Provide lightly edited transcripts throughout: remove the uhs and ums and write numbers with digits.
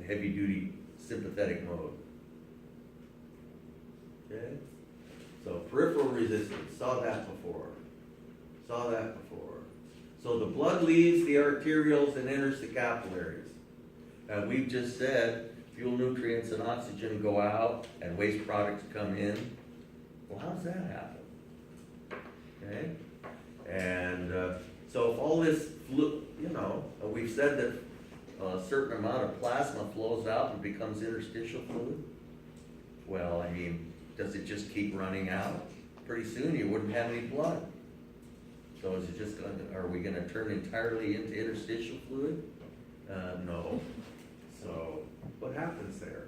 heavy duty sympathetic mode. Okay? So peripheral resistance, saw that before. Saw that before. So the blood leaves the arterioles and enters the capillaries. And we've just said fuel, nutrients, and oxygen go out and waste products come in. Well, how does that happen? Okay? And so if all this, we've said that a certain amount of plasma flows out and becomes interstitial fluid. Well, I mean, does it just keep running out? Pretty soon you wouldn't have any blood. So is it just are we gonna turn entirely into interstitial fluid? No. So what happens there?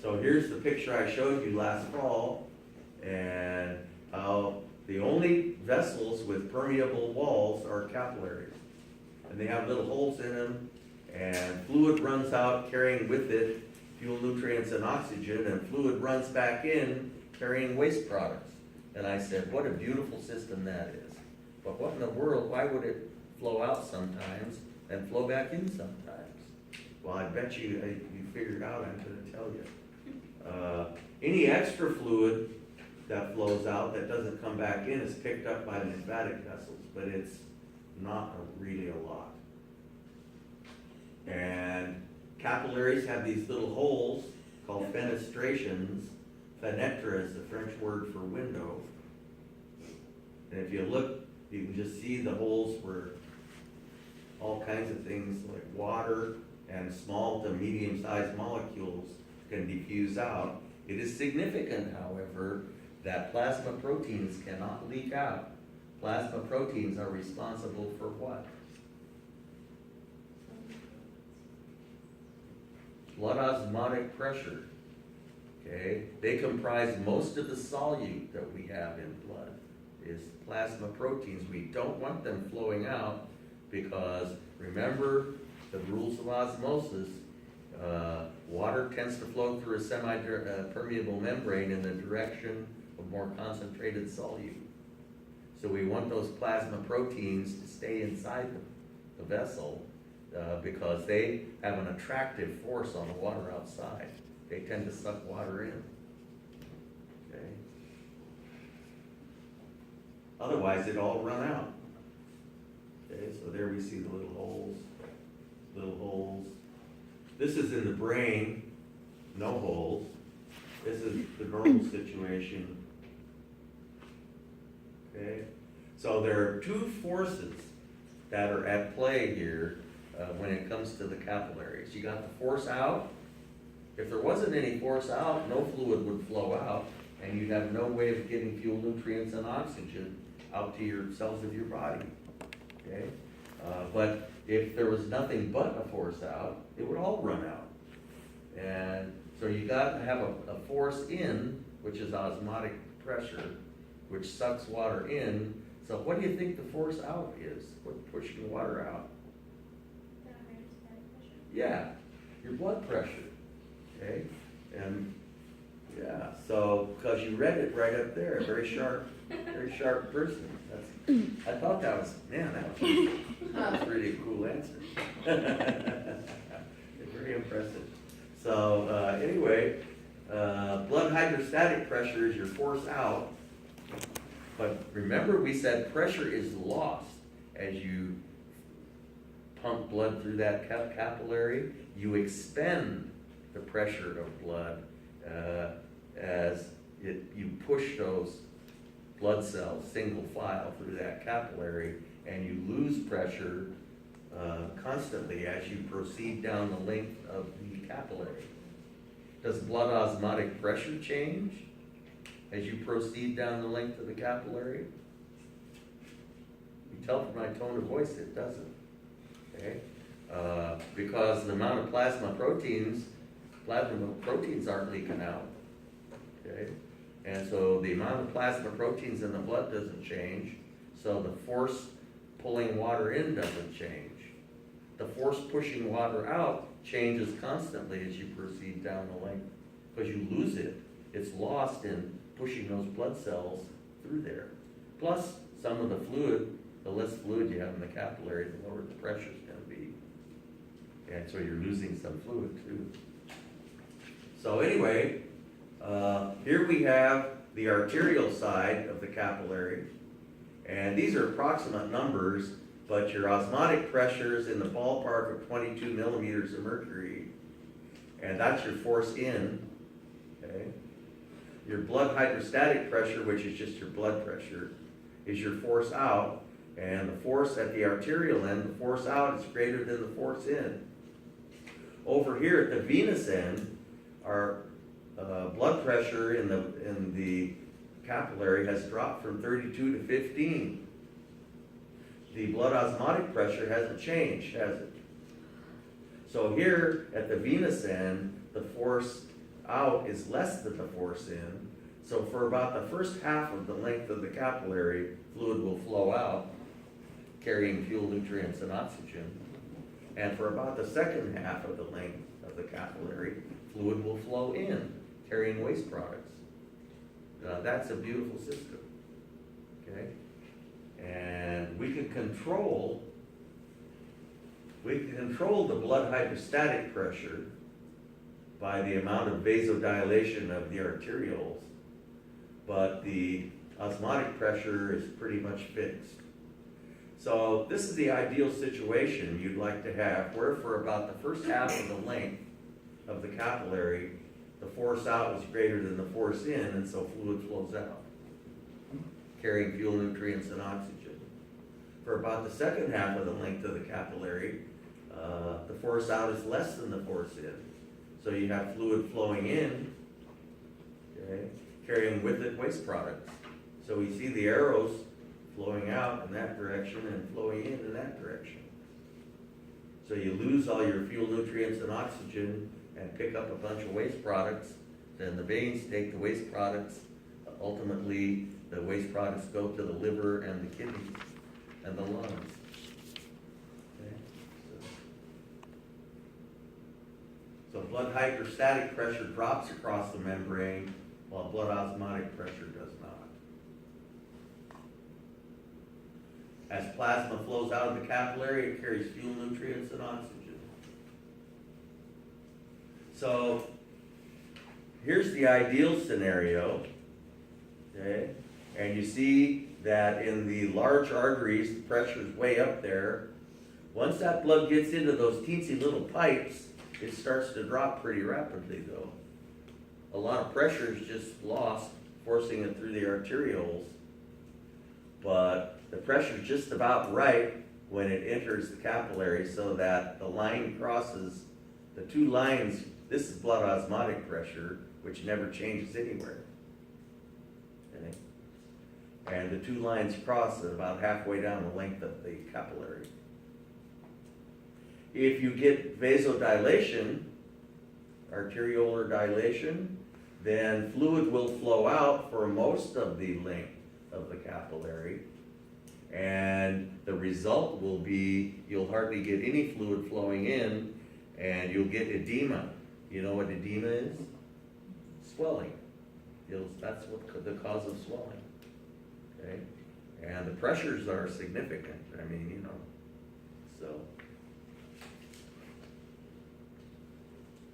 So here's the picture I showed you last fall, and how the only vessels with permeable walls are capillaries. And they have little holes in them, and fluid runs out carrying with it fuel, nutrients, and oxygen, and fluid runs back in carrying waste products. And I said, what a beautiful system that is. But what in the world, why would it flow out sometimes and flow back in sometimes? Well, I bet you figured out, I'm going to tell you. Any extra fluid that flows out that doesn't come back in is picked up by the lymphatic vessels, but it's not really a lot. And capillaries have these little holes called fenestrations. Fenetra is the French word for window. And if you look, you can just see the holes where all kinds of things like water and small to medium-sized molecules can diffuse out. It is significant, however, that plasma proteins cannot leak out. Plasma proteins are responsible for what? Blood osmotic pressure. Okay, they comprise most of the solute that we have in blood is plasma proteins. We don't want them flowing out because remember the rules of osmosis. Water tends to flow through a semi-permeable membrane in the direction of more concentrated solute. So we want those plasma proteins to stay inside the vessel because they have an attractive force on the water outside. They tend to suck water in. Okay. Otherwise, it'd all run out. Okay, so there we see the little holes. Little holes. This is in the brain, no holes. This is the normal situation. Okay, so there are two forces that are at play here when it comes to the capillaries. You got the force out. If there wasn't any force out, no fluid would flow out, and you'd have no way of getting fuel, nutrients, and oxygen out to your cells of your body. Okay, but if there was nothing but a force out, it would all run out. And so you got to have a force in, which is osmotic pressure, which sucks water in. So what do you think the force out is? What's pushing water out? The hydrostatic pressure. Yeah, your blood pressure. Okay, and yeah, so because you read it right up there, very sharp person. I thought that was a really cool answer. Very impressive. So anyway, blood hydrostatic pressure is your force out. But remember we said pressure is lost as you pump blood through that capillary. You expend the pressure of blood as you push those blood cells single file through that capillary, and you lose pressure constantly as you proceed down the length of the capillary. Does blood osmotic pressure change as you proceed down the length of the capillary? You tell from my tone of voice it doesn't. Okay? Because the amount of plasma proteins aren't leaking out. Okay? And so the amount of plasma proteins in the blood doesn't change, so the force pulling water in doesn't change. The force pushing water out changes constantly as you proceed down the length, because you lose it. It's lost in pushing those blood cells through there. Plus, some of the fluid, the less fluid you have in the capillary, the lower the pressure is going to be. And so you're losing some fluid too. So anyway, here we have the arterial side of the capillary. And these are approximate numbers, but your osmotic pressure is in the ballpark of 22 millimeters of mercury. And that's your force in, okay? Your blood hydrostatic pressure, which is just your blood pressure, is your force out. And the force at the arterial end, the force out is greater than the force in. Over here at the venous end, our blood pressure in the capillary has dropped from 32 to 15. The blood osmotic pressure hasn't changed, has it? So here at the venous end, the force out is less than the force in. So for about the first half of the length of the capillary, fluid will flow out, carrying fuel, nutrients, and oxygen. And for about the second half of the length of the capillary, fluid will flow in, carrying waste products. That's a beautiful system, okay? And we can control the blood hydrostatic pressure by the amount of vasodilation of the arterioles, but the osmotic pressure is pretty much fixed. So this is the ideal situation you'd like to have, where for about the first half of the length of the capillary, the force out is greater than the force in, and so fluid flows out, carrying fuel, nutrients, and oxygen. For about the second half of the length of the capillary, the force out is less than the force in. So you have fluid flowing in, okay, carrying with it waste products. So we see the arrows flowing out in that direction and flowing in that direction. So you lose all your fuel, nutrients, and oxygen and pick up a bunch of waste products. Then the veins take the waste products. Ultimately, the waste products go to the liver and the kidneys and the lungs. Okay? So blood hydrostatic pressure drops across the membrane, while blood osmotic pressure does not. As plasma flows out of the capillary, it carries fuel, nutrients, and oxygen. So here's the ideal scenario, okay? And you see that in the large arteries, the pressure is way up there. Once that blood gets into those teensy little pipes, it starts to drop pretty rapidly though. A lot of pressure is just lost, forcing it through the arterioles. But the pressure is just about right when it enters the capillary so that the line crosses the two lines. This is blood osmotic pressure, which never changes anywhere. Okay? And the two lines cross at about halfway down the length of the capillary. If you get vasodilation, arteriolar dilation, then fluid will flow out for most of the length of the capillary. And the result will be you'll hardly get any fluid flowing in, and you'll get edema. You know what edema is? Swelling. That's what the cause of swelling. Okay? And the pressures are significant. I mean, you know, so.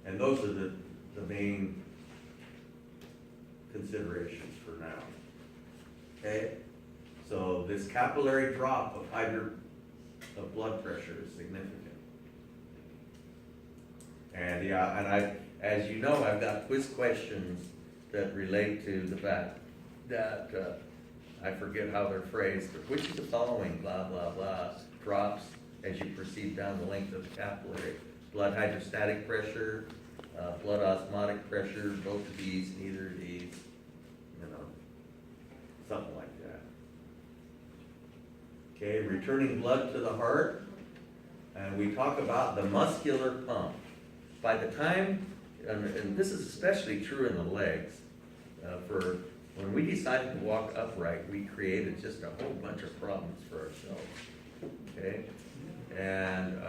And those are the main considerations for now. Okay? So this capillary drop of blood pressure is significant. And yeah, and as you know, I've got quiz questions that relate to the fact that, I forget how they're phrased, but which of the following, blah, blah, blah, drops as you proceed down the length of the capillary? Blood hydrostatic pressure, blood osmotic pressure, both of these, neither of these, you know, something like that. Okay, returning blood to the heart, and we talk about the muscular pump. By the time, and this is especially true in the legs, for when we decided to walk upright, we created just a whole bunch of problems for ourselves, okay? And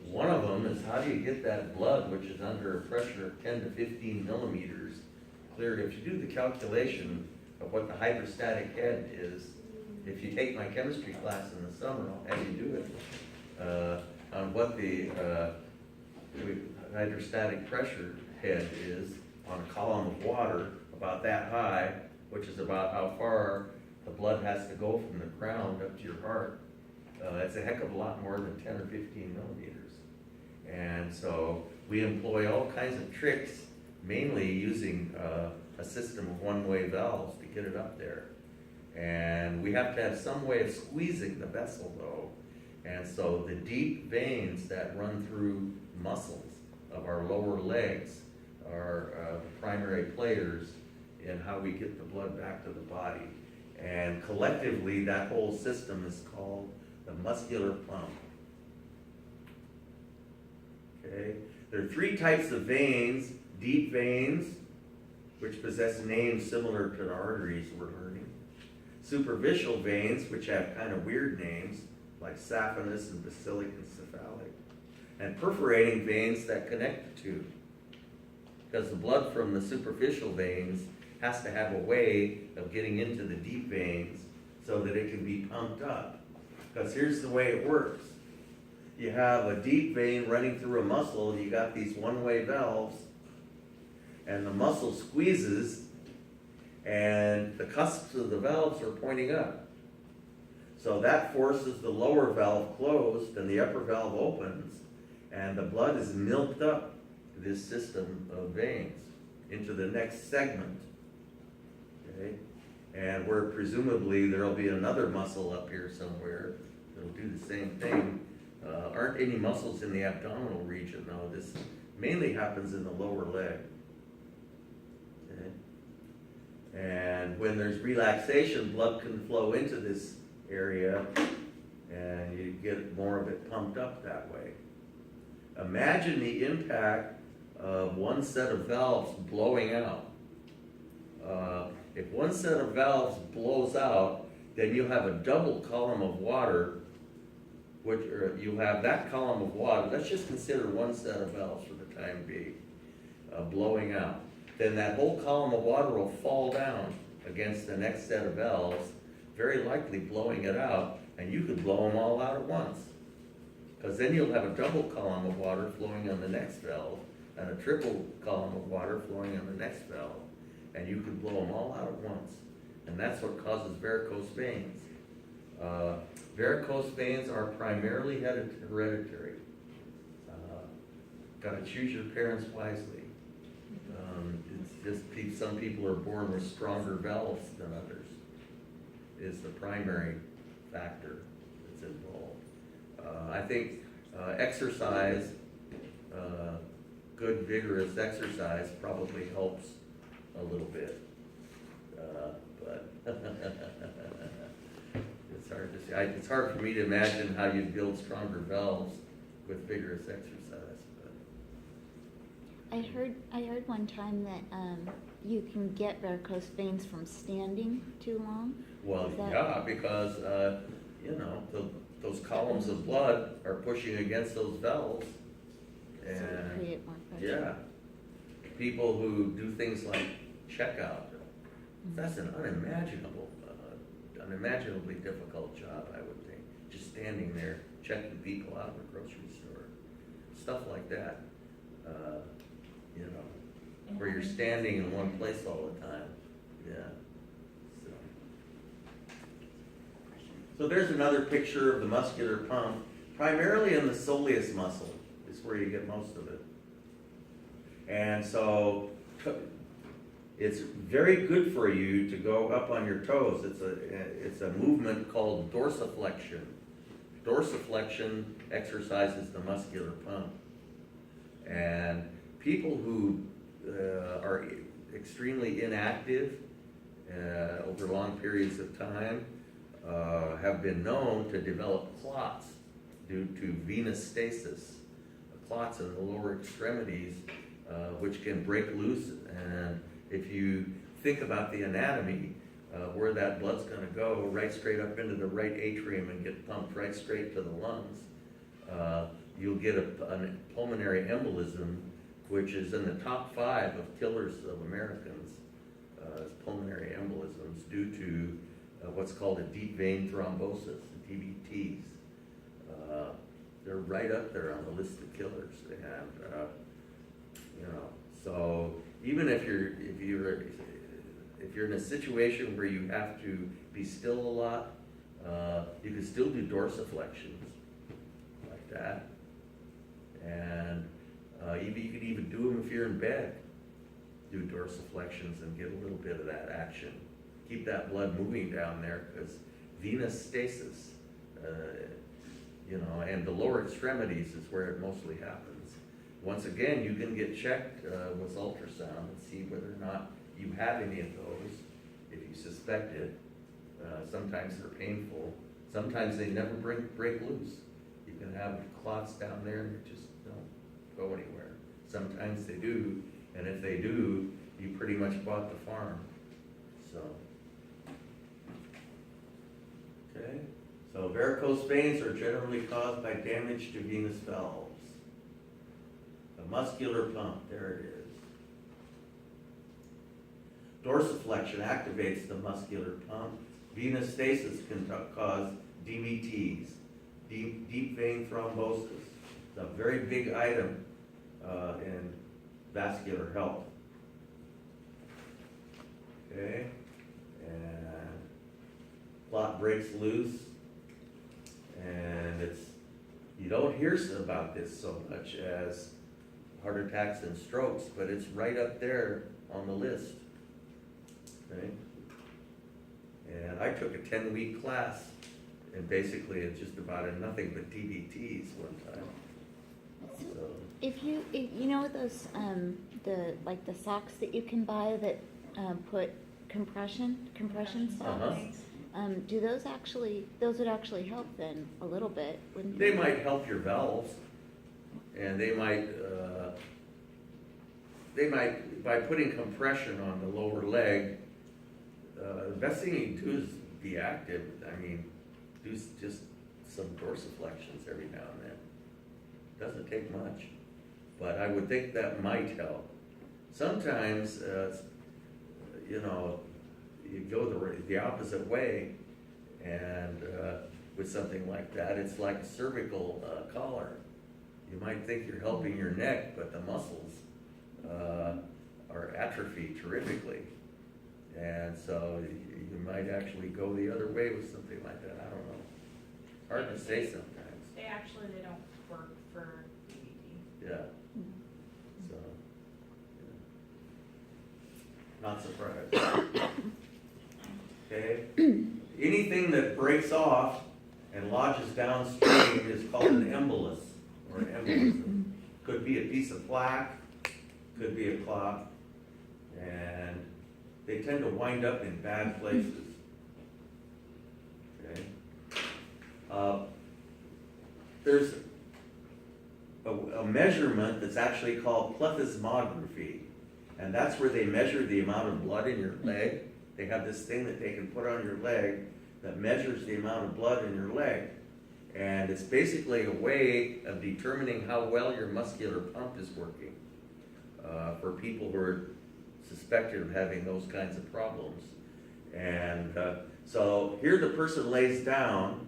one of them is how do you get that blood, which is under a pressure of 10 to 15 millimeters, clear? If you do the calculation of what the hydrostatic head is, if you take my chemistry class in the summer, I'll have you do it. on what the hydrostatic pressure head is on a column of water about that high, which is about how far the blood has to go from the ground up to your heart. It's a heck of a lot more than 10 or 15 millimeters. And so we employ all kinds of tricks, mainly using a system of one-way valves to get it up there. And we have to have some way of squeezing the vessel though. And so the deep veins that run through muscles of our lower legs are the primary players in how we get the blood back to the body. And collectively, that whole system is called the muscular pump. Okay? There are three types of veins: deep veins, which possess names similar to the arteries we're learning; superficial veins, which have kind of weird names, like saphenous and basilic and cephalic; and perforating veins that connect the two. Because the blood from the superficial veins has to have a way of getting into the deep veins so that it can be pumped up. Because here's the way it works. You have a deep vein running through a muscle, you got these one-way valves, and the muscle squeezes, and the cusps of the valves are pointing up. So that forces the lower valve closed, and the upper valve opens, and the blood is milked up this system of veins into the next segment. Okay? And where presumably there'll be another muscle up here somewhere that'll do the same thing. Aren't any muscles in the abdominal region though. This mainly happens in the lower leg. Okay? And when there's relaxation, blood can flow into this area and you get more of it pumped up that way. Imagine the impact of one set of valves blowing out. If one set of valves blows out, then you have a double column of water, which you have that column of water. Let's just consider one set of valves for the time being, blowing out. Then that whole column of water will fall down against the next set of valves, very likely blowing it out, and you could blow them all out at once. Because then you'll have a double column of water flowing on the next valve, and a triple column of water flowing on the next valve, and you can blow them all out at once. And that's what causes varicose veins. Varicose veins are primarily hereditary. Got to choose your parents wisely. It's just some people are born with stronger valves than others, is the primary factor that's involved. I think exercise, good vigorous exercise probably helps a little bit, but it's hard to see. It's hard for me to imagine how you'd build stronger valves with vigorous exercise. But I heard one time that you can get varicose veins from standing too long. Well, yeah, because those columns of blood are pushing against those valves, and so you create more pressure. yeah, people who do things like checkout, that's an unimaginably difficult job, I would think. Just standing there checking people out in the grocery store, stuff like that. Where you're standing in one place all the time. Yeah. So there's another picture of the muscular pump, primarily in the soleus muscle is where you get most of it. And so it's very good for you to go up on your toes. It's a movement called dorsiflexion. Dorsiflexion exercises the muscular pump. And people who are extremely inactive over long periods of time have been known to develop clots due to venous stasis, clots in the lower extremities, which can break loose. And if you think about the anatomy, where that blood's going to go, right straight up into the right atrium and get pumped right straight to the lungs, you'll get a pulmonary embolism, which is in the top 5 of killers of Americans, pulmonary embolisms due to what's called a deep vein thrombosis, DVTs. They're right up there on the list of killers they have, you know. So even if you're in a situation where you have to be still a lot, you can still do dorsiflexions like that. And you could even do them if you're in bed. Do dorsiflexions and get a little bit of that action. Keep that blood moving down there, because venous stasis, you know, and the lower extremities is where it mostly happens. Once again, you can get checked with ultrasound and see whether or not you have any of those, if you suspect it. Sometimes they're painful. Sometimes they never break loose. You can have clots down there and they just don't go anywhere. Sometimes they do, and if they do, you pretty much bought the farm. So, okay. So varicose veins are generally caused by damage to venous valves. The muscular pump, there it is. Dorsiflexion activates the muscular pump. Venous stasis can cause DVTs, deep vein thrombosis. It's a very big item in vascular health. Okay, and clot breaks loose, and you don't hear about this so much as heart attacks and strokes, but it's right up there on the list. Okay. And I took a 10-week class, and basically it's just about nothing but DVTs one time. So, If you know those, the socks that you can buy that put compression socks? Uh-huh. Do those would actually help then a little bit, wouldn't they they? might help your valves, and they might, by putting compression on the lower leg, the best thing you can do is be active. I mean, do just some dorsiflexions every now and then. Doesn't take much, but I would think that might help. Sometimes, you know, you go the opposite way, and with something like that, it's like a cervical collar. You might think you're helping your neck, but the muscles are atrophied terrifically. And so you might actually go the other way with something like that. I don't know. Hard to say sometimes. They don't work for DVT. Yeah. So, yeah. Not surprised. Okay. Anything that breaks off and lodges downstream is called an embolus or an embolism. Could be a piece of plaque, could be a clot, and they tend to wind up in bad places. Okay. There's a measurement that's actually called plethysmography, and that's where they measure the amount of blood in your leg. They have this thing that they can put on your leg that measures the amount of blood in your leg, and it's basically a way of determining how well your muscular pump is working for people who are suspected of having those kinds of problems. And so here the person lays down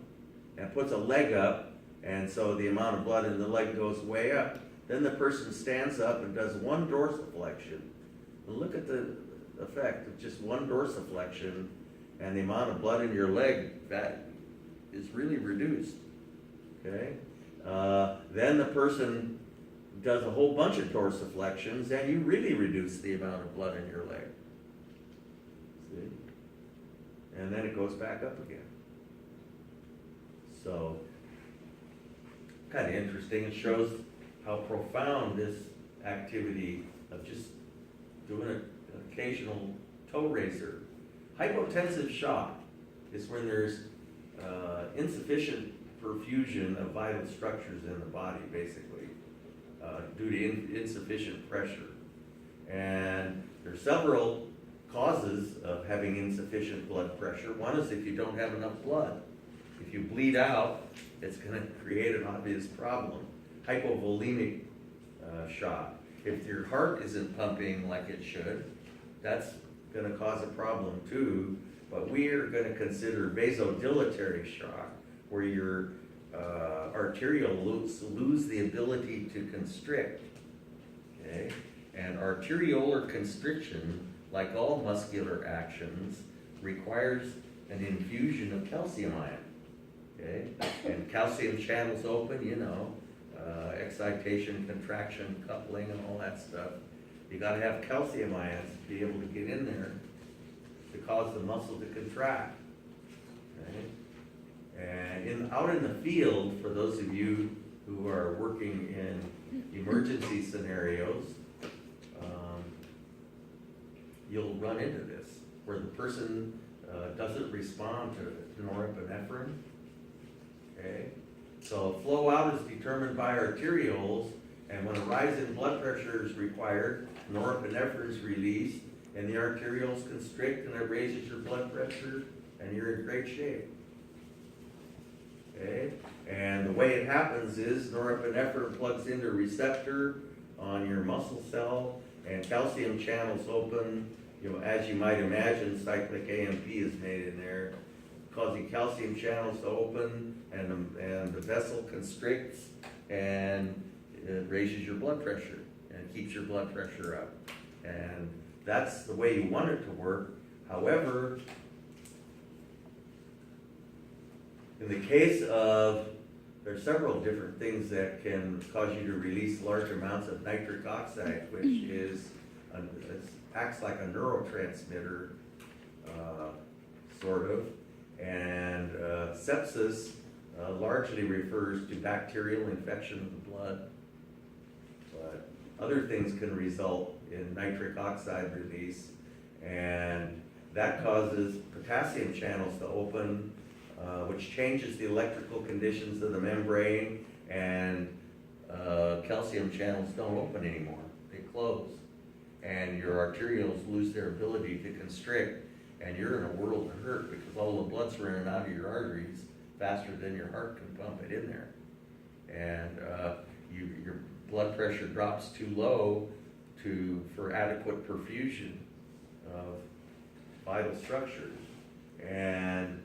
and puts a leg up, and so the amount of blood in the leg goes way up. Then the person stands up and does one dorsiflexion. And look at the effect of just one dorsiflexion, and the amount of blood in your leg, that is really reduced. Okay? Then the person does a whole bunch of dorsiflexions, and you really reduce the amount of blood in your leg. See? And then it goes back up again. So, kind of interesting. It shows how profound this activity of just doing an occasional toe raiser. Hypotensive shock is when there's insufficient perfusion of vital structures in the body, basically, due to insufficient pressure. And there's several causes of having insufficient blood pressure. One is if you don't have enough blood. If you bleed out, it's going to create an obvious problem. Hypovolemic shock. If your heart isn't pumping like it should, that's going to cause a problem too. But we are going to consider vasodilatory shock, where your arterioles lose the ability to constrict, okay? And arteriolar constriction, like all muscular actions, requires an infusion of calcium ion, okay? And calcium channels open, you know, excitation, contraction, coupling, and all that stuff. You gotta have calcium ions to be able to get in there to cause the muscle to contract, okay? And out in the field, for those of you who are working in emergency scenarios, you'll run into this, where the person doesn't respond to norepinephrine, okay? So flow out is determined by arterioles, and when a rise in blood pressure is required, norepinephrine is released, and the arterioles constrict, and it raises your blood pressure, and you're in great shape. Okay? And the way it happens is norepinephrine plugs into a receptor on your muscle cell, and calcium channels open. You know, as you might imagine, cyclic AMP is made in there, causing calcium channels to open, and the vessel constricts, and it raises your blood pressure and keeps your blood pressure up. And that's the way you want it to work. However, in the case of, there are several different things that can cause you to release large amounts of nitric oxide, which acts like a neurotransmitter, sort of. And sepsis largely refers to bacterial infection of the blood. But other things can result in nitric oxide release, and that causes potassium channels to open, which changes the electrical conditions of the membrane, and calcium channels don't open anymore, they close. And your arterioles lose their ability to constrict, and you're in a world of hurt because all the blood's running out of your arteries faster than your heart can pump it in there. And your blood pressure drops too low for adequate perfusion of vital structures. And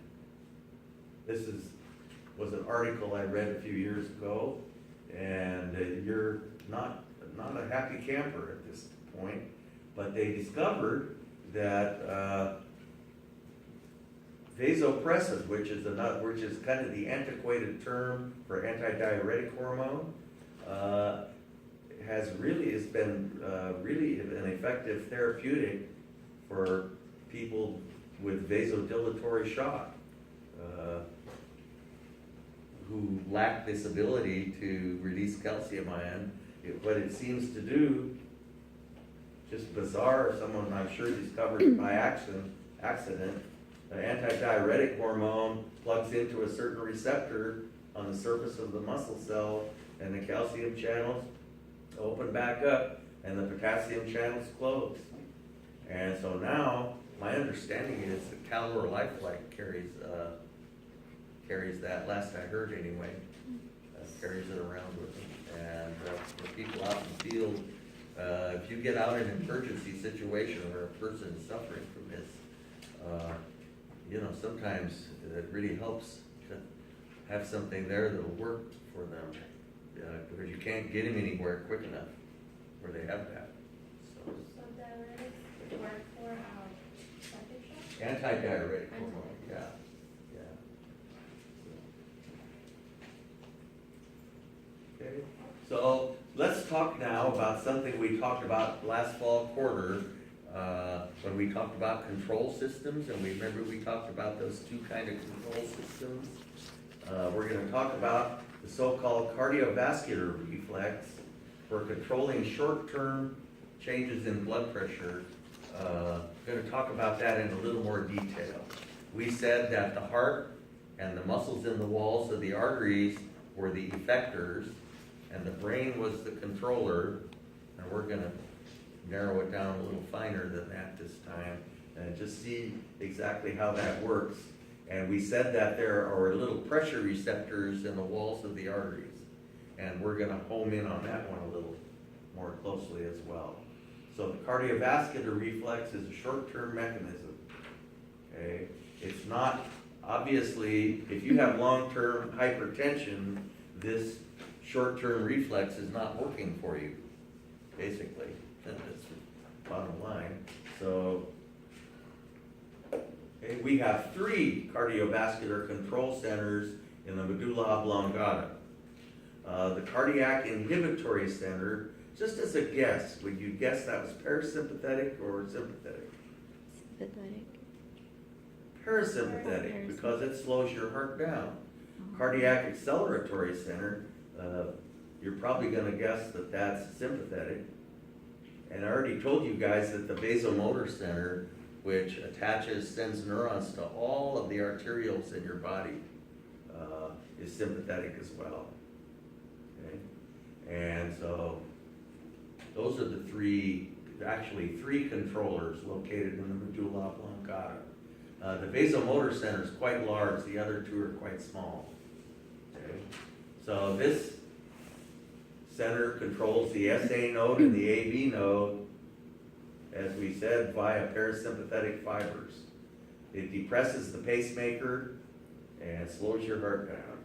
this was an article I read a few years ago, and you're not a happy camper at this point, but they discovered that vasopressin, which is kind of the antiquated term for antidiuretic hormone, has been really an effective therapeutic for people with vasodilatory shock, who lack this ability to release calcium ion. What it seems to do, just bizarre, someone I'm sure discovered it by accident, the antidiuretic hormone plugs into a certain receptor on the surface of the muscle cell, and the calcium channels open back up, and the potassium channels close. And so now, my understanding is that Calor Lifelike carries that, last I heard anyway, carries it around with them. And for people out in the field, if you get out in an emergency situation where a person is suffering from this, sometimes it really helps to have something there that'll work for them, because you can't get them anywhere quick enough where they have that. So diuretics work for septic shock? Antidiuretic hormone, yeah. Okay, so let's talk now about something we talked about last fall quarter, when we talked about control systems, and we talked about those two kind of control systems. We're going to talk about the so-called cardiovascular reflex for controlling short-term changes in blood pressure. Going to talk about that in a little more detail. We said that the heart and the muscles in the walls of the arteries were the effectors, and the brain was the controller, and we're going to narrow it down a little finer than that this time, and just see exactly how that works. And we said that there are little pressure receptors in the walls of the arteries, and we're going to home in on that one a little more closely as well. So the cardiovascular reflex is a short-term mechanism. Okay, it's not obviously, if you have long-term hypertension, this short-term reflex is not working for you, basically. That's the bottom line. So, okay, we have 3 cardiovascular control centers in the medulla oblongata. The cardiac inhibitory center, just as a guess, would you guess that was parasympathetic or sympathetic? Sympathetic. Parasympathetic, because it slows your heart down. Cardiac acceleratory center, you're probably gonna guess that that's sympathetic. And I already told you guys that the vasomotor center, which sends neurons to all of the arterioles in your body, is sympathetic as well. Okay? And so, those are the 3 controllers located in the medulla oblongata. The vasomotor center is quite large, the other 2 are quite small. Okay? So this center controls the SA node and the AB node, as we said, via parasympathetic fibers. It depresses the pacemaker and slows your heart down.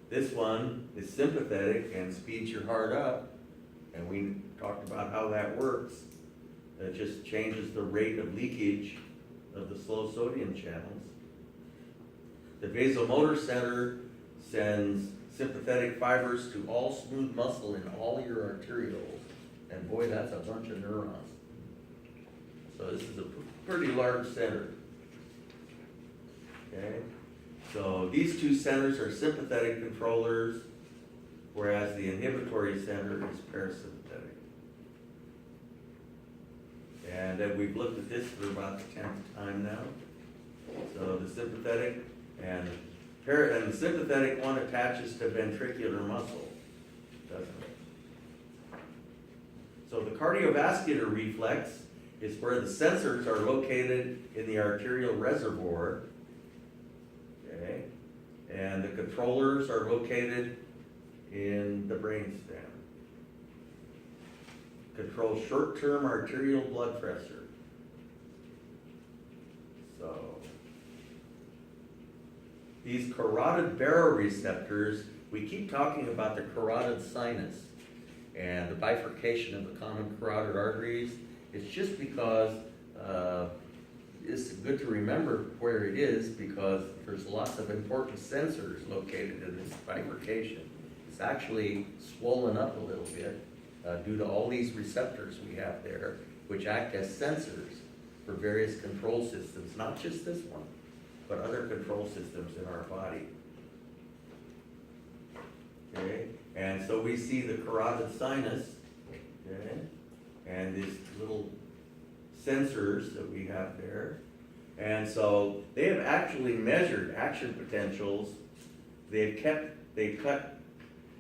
This one is sympathetic and speeds your heart up, and we talked about how that works. It just changes the rate of leakage of the slow sodium channels. The vasomotor center sends sympathetic fibers to all smooth muscle in all your arterioles, and boy, that's a bunch of neurons. So this is a pretty large center. Okay, so these 2 centers are sympathetic controllers, whereas the inhibitory center is parasympathetic. And then we've looked at this for about the 10th time now. So the sympathetic and the sympathetic one attaches to ventricular muscle, doesn't it? So the cardiovascular reflex is where the sensors are located in the arterial reservoir, okay? And the controllers are located in the brainstem. Control short-term arterial blood pressure. So, these carotid baroreceptors, we keep talking about the carotid sinus and the bifurcation of the common carotid arteries. It's just because it's good to remember where it is, because there's lots of important sensors located in this bifurcation. It's actually swollen up a little bit due to all these receptors we have there, which act as sensors for various control systems, not just this one, but other control systems in our body. Okay, and so we see the carotid sinus, okay, and these little sensors that we have there. And so they have actually measured action potentials. They've cut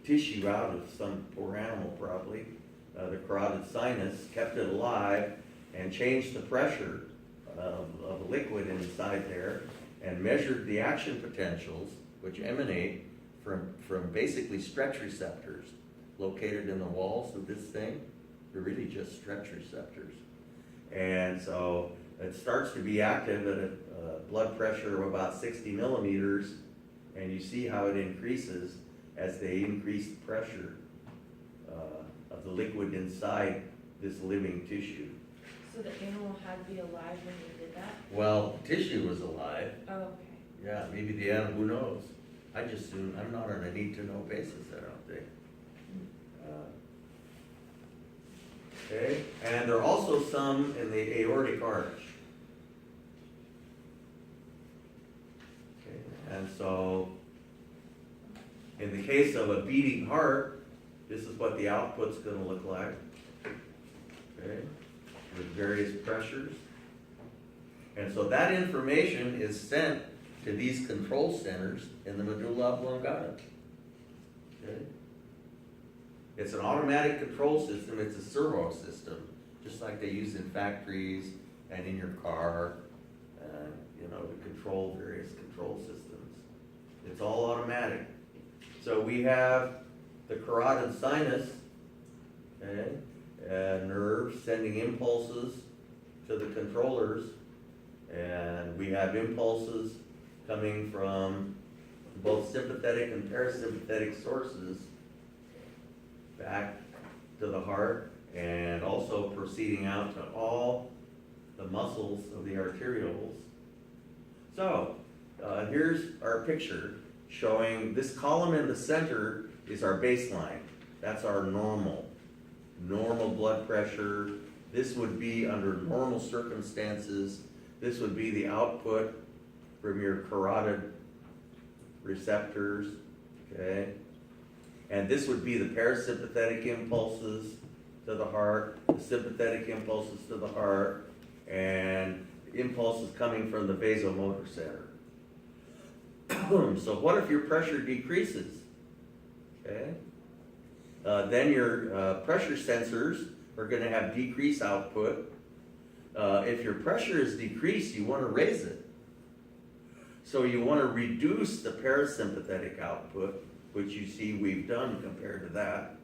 tissue out of some poor animal probably, the carotid sinus, kept it alive, and changed the pressure of a liquid inside there, and measured the action potentials, which emanate from basically stretch receptors located in the walls of this thing. They're really just stretch receptors. And so it starts to be active at a blood pressure of about 60 millimeters, and you see how it increases as they increase the pressure of the liquid inside this living tissue. So the animal had to be alive when you did that? Well, tissue was alive. Oh, okay. Yeah, maybe the animal, who knows? I just assume, I'm not on a need-to-know basis, I don't think. Okay, and there are also some in the aortic arch. Okay, and so, in the case of a beating heart, this is what the output's going to look like. Okay, with various pressures. And so that information is sent to these control centers in the medulla oblongata. Okay? It's an automatic control system. It's a servo system, just like they use in factories and in your car, to control various control systems. It's all automatic. So we have the carotid sinus, okay, nerves sending impulses to the controllers, And we have impulses coming from both sympathetic and parasympathetic sources back to the heart, and also proceeding out to all the muscles of the arterioles. So, here's our picture showing this column in the center is our baseline. That's our normal blood pressure. This would be under normal circumstances. This would be the output from your carotid receptors, okay? And this would be the parasympathetic impulses to the heart, the sympathetic impulses to the heart, and impulses coming from the vasomotor center. So what if your pressure decreases? Okay? Then your pressure sensors are going to have decreased output. If your pressure is decreased, you want to raise it. So you want to reduce the parasympathetic output, which you see we've done compared to that.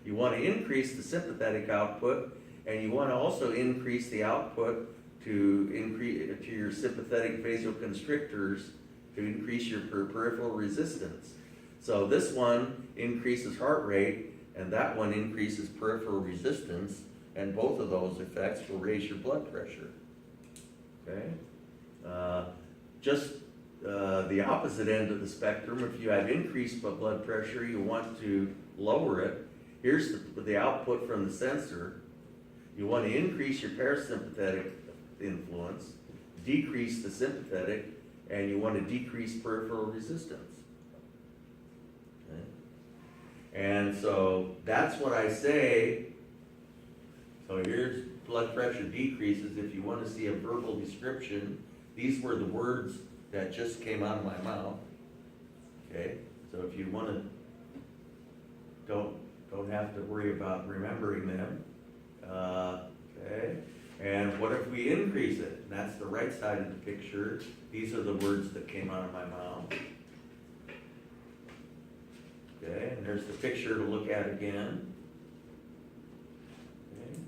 You want to increase the sympathetic output, and you want to also increase the output to your sympathetic vasoconstrictors to increase your peripheral resistance. So this one increases heart rate, and that one increases peripheral resistance, and both of those effects will raise your blood pressure. Okay? Just the opposite end of the spectrum, if you have increased blood pressure, you want to lower it. Here's the output from the sensor. You want to increase your parasympathetic influence, decrease the sympathetic, and you want to decrease peripheral resistance. Okay? And so that's what I say. So here's blood pressure decreases. If you want to see a verbal description, these were the words that just came out of my mouth. Okay, so if you want to, don't have to worry about remembering them. Okay, and what if we increase it? And that's the right side of the picture. These are the words that came out of my mouth. Okay, and there's the picture to look at again. Okay.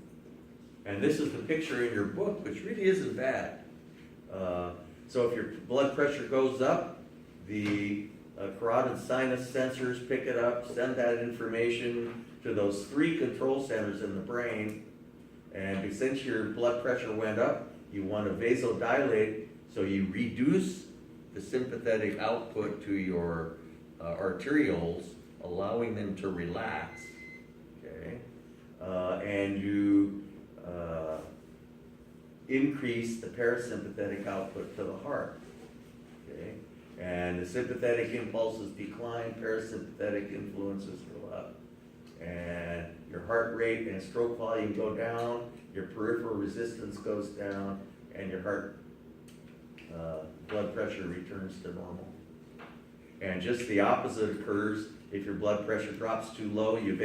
And this is the picture in your book, which really isn't bad. So if your blood pressure goes up, the carotid sinus sensors pick it up, send that information to those 3 control centers in the brain. And since your blood pressure went up, you want to vasodilate, so you reduce the sympathetic output to your arterioles, allowing them to relax. Okay, and you increase the parasympathetic output to the heart. Okay, and the sympathetic impulses decline, parasympathetic influences go up, and your heart rate and stroke volume go down, your peripheral resistance goes down, and your heart blood pressure returns to normal. And just the opposite occurs if your blood pressure drops too low. You